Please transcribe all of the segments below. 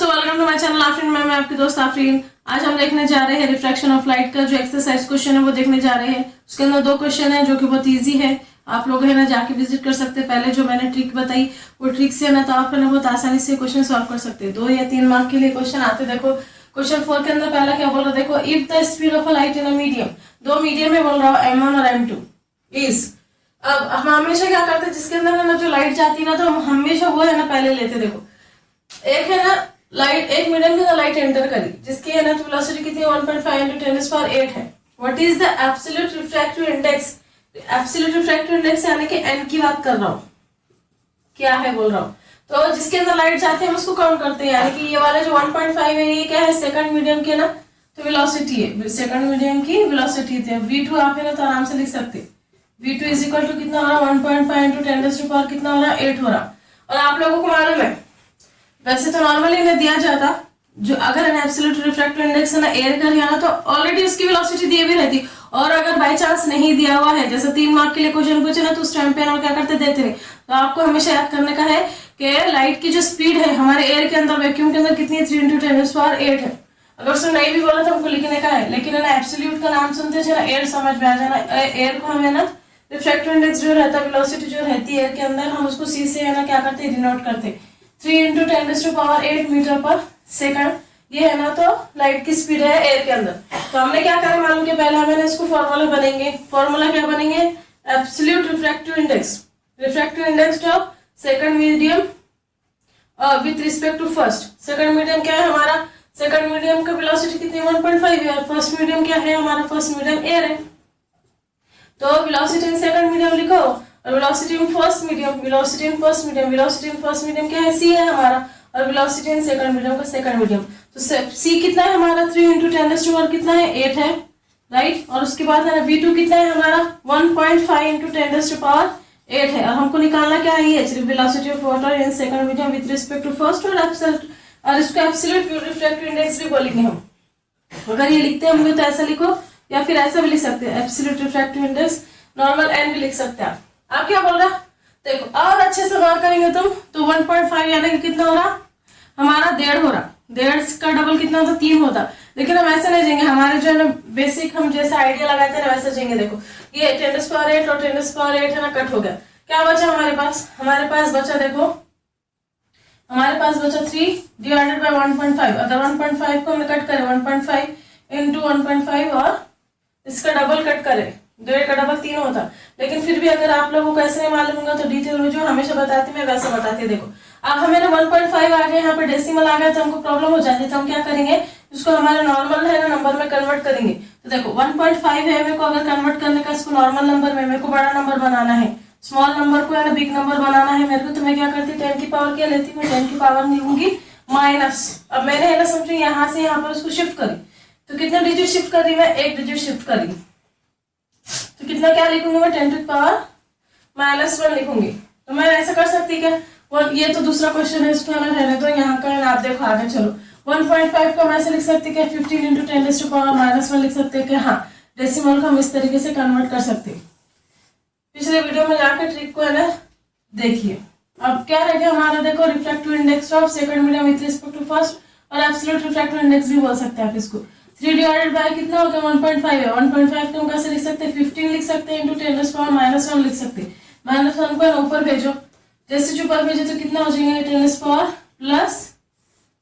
दोस्तों welcome to my channel Afreen. मैं आपकी दोस्त आफरीन। आज हम देखने जा रहे हैं रिफ्रैक्शन ऑफ लाइट का जो एक्सरसाइज क्वेश्चन है वो देखने जा रहे हैं। उसके अंदर दो क्वेश्चन है जो कि बहुत इजी है। आप लोग है ना जाके विजिट कर सकते हैं। पहले जो मैंने ट्रिक बताई वो ट्रिक से ना तो आप है ना बहुत आसानी से क्वेश्चन सॉल्व कर सकते हैं। 2 या 3 मार्क के लिए क्वेश्चन आते। देखो क्वेश्चन 4 के अंदर पहला क्या बोल रहा है, देखो if the speed of a light in a medium, दो मीडियम में बोल रहा हूँ m1 और m2 इज। अब हम हमेशा क्या करते हैं, जिसके अंदर है ना जो लाइट जाती है ना तो हम हमेशा वो है ना पहले लेते। देखो एक है ना लाइट, एक मीडियम के अंदर लाइट एंटर करी जिसकी है ना तो वेलोसिटी कितनी 1.5 × 10⁸ है। What is the absolute refractive index? Absolute refractive index यानी कि एन की बात कर रहा हूँ, क्या है बोल रहा हूँ। तो जिसके अंदर लाइट जाती है हम उसको काउंट करते हैं, यानी कि ये वाला जो 1.5 है ये क्या है, सेकंड मीडियम के ना तो वेलोसिटी है, सेकंड मीडियम की वेलोसिटी है। v2 आप है ना तो आराम से लिख सकते हैं। v2 इज इक्वल टू कितना हो रहा है 1.5 × 10⁻⁴ कितना हो रहा है 8 हो रहा। और आप लोगों को मालूम है वैसे तो नॉर्मली इन्हें दिया जाता जो अगर एब्सोल्यूट रिफ्रैक्टिव इंडेक्स है ना एयर का ना तो ऑलरेडी उसकी वेलोसिटी दी भी रहती। और अगर बाय चांस नहीं दिया हुआ है, जैसे 3 मार्क के लिए क्वेश्चन पूछे ना तो उस टाइम पे ना क्या करते देते नहीं। तो आपको हमेशा याद करने का है कि लाइट की जो स्पीड है हमारे एयर के अंदर वैक्यूम के अंदर कितनी है 3 × 10⁸ है। अगर उसने नहीं भी बोला तो हमको लिखने का है, लेकिन है ना एब्सोल्यूट का नाम सुनते ना एयर समझ में आ जाना। एयर को हमें ना रिफ्रैक्टिव इंडेक्स जो रहता है वेलोसिटी जो रहती है एयर के अंदर हम उसको सी से है ना क्या करते हैं डिनोट करते हैं 3 × 10⁸ मीटर पर सेकंड। ये है ना तो लाइट की स्पीड है एयर के अंदर। तो हमने क्या करा मालूम कि पहले हमें इसको फॉर्मूला बनेंगे। फॉर्मूला क्या बनेंगे, absolute refractive index, refractive index of second medium with respect to first. Second medium क्या है हमारा, सेकंड मीडियम का वेलोसिटी कितनी 1.5 है। फर्स्ट मीडियम क्या है हमारा, फर्स्ट मीडियम एयर है। तो वेलोसिटी इन सेकंड मीडियम लिखो और velocity in first medium, velocity in first medium, velocity in first medium क्या है c है हमारा, और वेलोसिटी इन सेकंड मीडियम का सेकंड मीडियम। तो c कितना है हमारा 3 × 10⁻⁴ कितना है 8 है, राइट। और उसके बाद है v2 कितना है हमारा 1.5 × 10⁸ है। और हमको निकालना क्या है ये velocity of water in second medium with respect to first और इसको एब्सोल्यूट रिफ्रैक्टिव इंडेक्स भी बोलेंगे हम। अगर ये लिखते होंगे तो ऐसा लिखो या फिर ऐसा भी लिख सकते हैं absolute refractive index, normal n भी लिख सकते हैं आप क्या बोल रहा। देखो और अच्छे से गौर करेंगे तुम तो 1.5 यानी कि कितना हो रहा हमारा 1.5 हो रहा। 1.5 का डबल कितना होता 3 होता। लेकिन हम ऐसे नहीं जाएंगे, हमारे जो है ना बेसिक हम जैसा आइडिया लगाते हैं ना वैसे जाएंगे। देखो ये 10⁸ और 10⁸ है ना कट हो गया, क्या बचा हमारे पास बचा देखो हमारे पास बचा 3 डिवाइडेड बाय 1.5। अगर 1.5 को हमने कट करें 1.5 × 1.5 और इसका डबल कट करें 1.5 का डबल 3 होता। लेकिन फिर भी अगर आप लोगों को ऐसे नहीं मालूम होगा तो डिटेल में जो हमेशा बताती मैं वैसे बताती है। देखो अब हमें ना 1.5 आ गया, यहाँ पे डेसिमल आ गया तो हमको प्रॉब्लम हो जाती है। तो हम क्या करेंगे इसको हमारे नॉर्मल है ना नंबर में कन्वर्ट करेंगे। तो देखो 1.5 है मेरे को अगर कन्वर्ट करने का इसको नॉर्मल नंबर में मेरे को बड़ा नंबर बनाना है, स्मॉल नंबर को है ना बिग नंबर बनाना है मेरे को। तो मैं क्या करती हूँ 10 की पावर क्या लेती हूँ, 10 की पावर लूंगी माइनस। अब मैंने है ना समझो यहाँ से यहाँ पर उसको शिफ्ट करी तो कितना डिजिट शिफ्ट करी मैं 1 डिजिट शिफ्ट करी तो कितना क्या लिखूंगी मैं 10 की पावर -1 लिखूंगी। तो मैं ऐसा कर सकती क्या, ये तो दूसरा क्वेश्चन है इसको ना रहने तो यहाँ का आप देखो आगे चलो 1.5 को हम ऐसे लिख सकते क्या 15 × 10⁻⁻1 लिख सकते हैं कि हाँ डेसिमल को हम इस तरीके से कन्वर्ट कर सकते हैं। पिछले वीडियो में जाकर ट्रिक को है ना देखिए। अब क्या रह गया हमारा, देखो refractive index of second medium with respect to first और एब्सोल्यूट रिफ्रैक्टिव इंडेक्स भी बोल सकते हैं आप इसको। 3 डिवाइडेड बाय कितना हो गया 1.5 है। 1.5 को हम कैसे लिख सकते हैं 15 लिख सकते हैं × 10⁻⁻1 लिख सकते हैं। -1 को ऊपर भेजो, जैसे ऊपर भेजो तो कितना हो जाएगा 10⁻+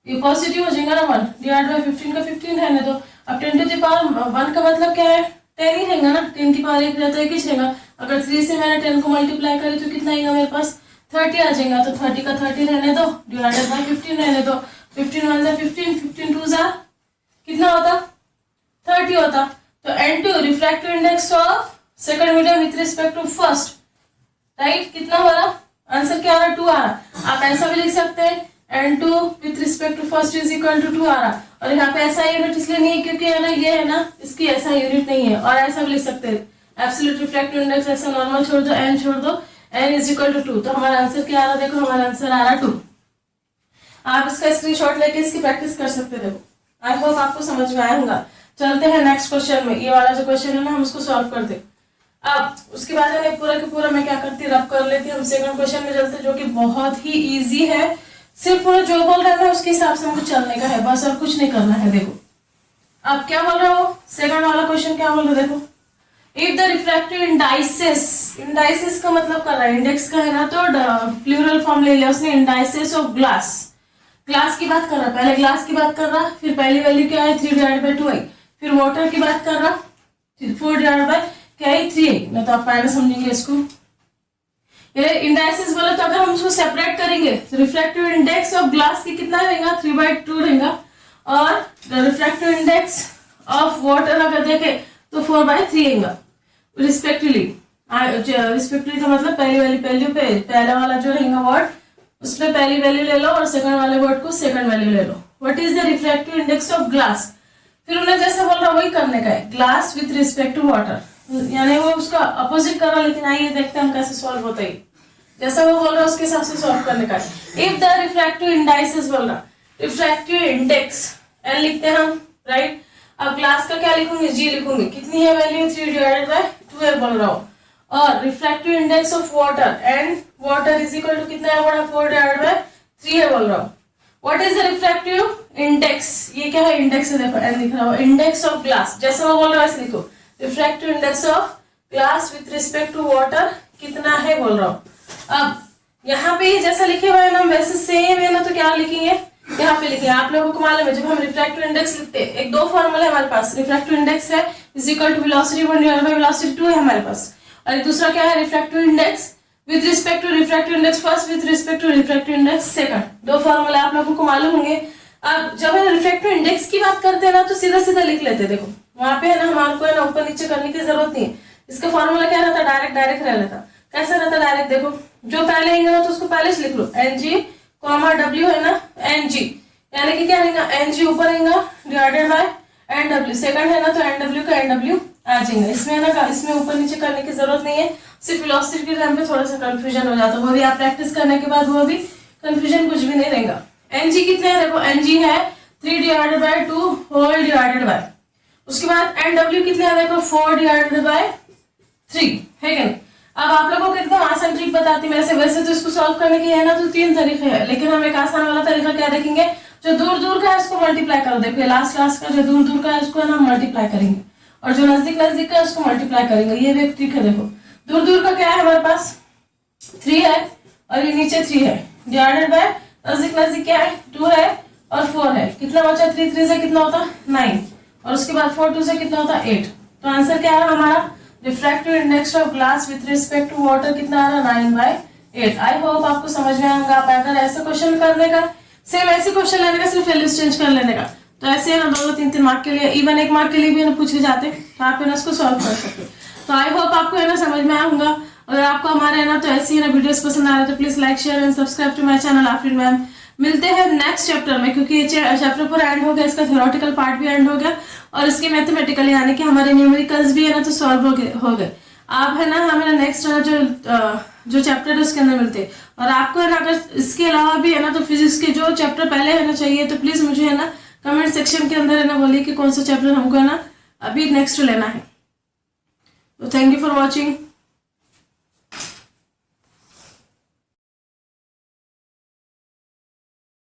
ये पॉजिटिव हो जाएगा ना 1 डिवाइड बाय 15 का 15 रहने दो। अब 10⁻1 का मतलब क्या है 10 ही रहेगा ना, 10 की पावर 1 रहता है 1 ही रहेगा। अगर 3 से मैंने 10 को मल्टीप्लाई करी तो कितना आएगा मेरे पास 30 आ जाएगा। तो 30 का 30 रहने दो डिवाइडेड बाय 15 रहने दो। 15 × 1 = 15, 15 × 2 कितना होता 30 होता। तो N2 refractive index of second medium with respect to first, right कितना हो रहा आंसर क्या आ रहा 2 आ रहा। आप ऐसा भी लिख सकते हैं N2 with respect to first is equal to 2 आ रहा। और यहाँ पे ऐसा यूनिट इसलिए नहीं है क्योंकि है ना ये है ना इसकी ऐसा यूनिट नहीं है। और ऐसा भी लिख सकते हैं एब्सोल्यूट रिफ्रैक्टिव इंडेक्स ऐसा नॉर्मल छोड़ दो n छोड़ दो n इज इक्वल टू 2। तो हमारा आंसर क्या आ रहा देखो हमारा आंसर आ रहा 2। आप इसका स्क्रीनशॉट लेके इसकी प्रैक्टिस कर सकते देखो। आई होप आपको समझ में आया होगा। चलते हैं नेक्स्ट क्वेश्चन में। ये वाला जो क्वेश्चन है ना हम उसको सॉल्व करते। अब उसके बाद है पूरा के पूरा मैं क्या करती रब कर लेती। हम सेकंड क्वेश्चन में चलते जो कि बहुत ही इजी है। सिर्फ उन्हें जो बोल रहा है उसके हिसाब से हमको चलने का है बस, और कुछ नहीं करना है। देखो अब क्या बोल रहा हो, सेकंड वाला क्वेश्चन क्या बोल रहा है, देखो if the refractive indices, indices का मतलब कर रहा है, इंडेक्स का है ना तो प्लूरल फॉर्म ले लिया उसने, इंडाइसेस ऑफ ग्लास, ग्लास की बात कर रहा, पहले ग्लास की बात कर रहा, फिर पहली वैल्यू क्या है 3/2i, फिर वाटर की बात कर रहा 4/2 क्या है 3i। मैं तो आप पहले समझेंगे इसको, ये इंडाइसेस बोला तो अगर हम उसको सेपरेट करेंगे तो रिफ्रैक्टिव इंडेक्स ऑफ ग्लास की कितना रहेगा 3/2 रहेगा, और रिफ्रैक्टिव इंडेक्स ऑफ वाटर अगर देखें तो 4/3 रहेगा रिस्पेक्टिवली। रिस्पेक्टिवली का मतलब पहली वाली वैल्यू पे पहला वाला जो रहेगा वर्ड उसमें पहली वैल्यू ले लो और सेकंड वाले वर्ड को सेकंड वैल्यू ले लो। What is the refractive index of glass, फिर उन्हें जैसा बोल रहा वही करने का है, glass with respect to water, यानी वो उसका अपोजिट कर रहा, लेकिन आइए देखते हैं हम कैसे सॉल्व होता है। जैसा वो बोल रहा है उसके हिसाब से सॉल्व करने का है। इफ द रिफ्रैक्टिव इंडाइसेस बोल रहा, रिफ्रैक्टिव इंडेक्स एन लिखते हैं हम, राइट। अब ग्लास का क्या लिखूंगी, जी लिखूंगी, कितनी है वैल्यू 3/2 बोल रहा हूँ, और refractive index of water and water is equal to कितना है बड़ा 4/3 है बोल रहा हूँ। What is the refractive index, ये क्या है इंडेक्स है, देखो एन लिख रहा हूँ, इंडेक्स ऑफ ग्लास जैसा वो बोल रहा है वैसे लिखो, refractive index of glass with respect to water कितना है बोल रहा हूँ। अब यहाँ पे जैसा लिखे हुए हैं ना वैसे सेम है ना, तो क्या लिखेंगे यहाँ पे लिखे, आप लोगों को मालूम है जब हम रिफ्रैक्टिव इंडेक्स लिखते हैं एक दो फॉर्मूला हमारे पास, रिफ्रैक्टिव इंडेक्स है is equal to velocity one by velocity 2 है हमारे पास, और एक दूसरा क्या है refractive index with respect to refractive index first with respect to refractive index second, दो फॉर्मूला आप लोगों को मालूम होंगे। अब जब हम रिफ्रैक्टिव इंडेक्स की बात करते हैं ना तो सीधा सीधा लिख लेते हैं, देखो वहां पे है ना हमारे को है ना ऊपर नीचे करने की जरूरत नहीं है, इसका फॉर्मूला क्या रहता है डायरेक्ट रह लेता, कैसा रहता डायरेक्ट, देखो जो पहले आएंगे ना तो उसको पहले से लिख लो, NG, W है ना NG, यानी कि क्या रहेगा NG ऊपर रहेगा डिवाइडेड बाय NW, सेकंड है ना तो NW का NW आ जाएगा, इसमें ना इसमें ऊपर नीचे करने की जरूरत नहीं है, सिर्फ वेलोसिटी के टाइम पे थोड़ा सा कंफ्यूजन हो जाता है, वो भी आप प्रैक्टिस करने के बाद वो भी कंफ्यूजन कुछ भी नहीं रहेगा। NG कितने है, देखो NG है 3/2 होल डिवाइडेड बाय, उसके बाद NW कितने है, देखो 4/3 है क्या। अब आप लोगों को एकदम आसान ट्रिक बताती हूँ, वैसे तो इसको सॉल्व करने की है ना तो 3 तरीके हैं, लेकिन हम एक आसान वाला तरीका क्या देखेंगे, जो दूर दूर का है उसको मल्टीप्लाई करो, देखिए लास्ट क्लास का जो दूर दूर का है उसको ना हम मल्टीप्लाई करेंगे, और जो नजदीक नजदीक का है उसको मल्टीप्लाई करेंगे, ये भी एक ट्रिक है। देखो दूर दूर का क्या है हमारे पास 3 है और ये नीचे 3 है, डिवाइडेड बाय नजदीक नजदीक क्या है 2 है और 4 है, कितना बचा 3 से कितना होता 9, और उसके बाद 4 2 से कितना होता 8, तो आंसर क्या है हमारा refractive index of glass with respect to water कितना आ रहा 9/8। आई होप आपको समझ में आएगा। आप अगर ऐसे क्वेश्चन करने का सेम ऐसे क्वेश्चन लेने का सिर्फ वैल्यूज चेंज कर लेने का, तो ऐसे है ना 2-3 मार्क के लिए, इवन 1 मार्क के लिए भी ना पूछ के जाते तो आप है ना इसको सॉल्व कर सकते। तो आई होप आपको है ना समझ में आया होगा। अगर आपको हमारे है ना तो ऐसी है ना वीडियोस पसंद आ रहे तो please like share and subscribe to my channel Afreen ma'am. मिलते हैं नेक्स्ट चैप्टर में, क्योंकि ये चैप्टर पूरा एंड हो गया, इसका थ्योरेटिकल पार्ट भी एंड हो गया और इसके मैथमेटिकल यानी कि हमारे न्यूमेरिकल्स भी है ना तो सॉल्व हो गए। आप है ना हमें नेक्स्ट जो चैप्टर है उसके अंदर मिलते हैं, और आपको है ना अगर इसके अलावा भी है ना तो फिजिक्स के जो चैप्टर पहले है ना चाहिए तो प्लीज मुझे है ना कमेंट सेक्शन के अंदर है ना बोलिए कि कौन सा चैप्टर हमको है ना अभी नेक्स्ट लेना है। तो थैंक यू फॉर वॉचिंग।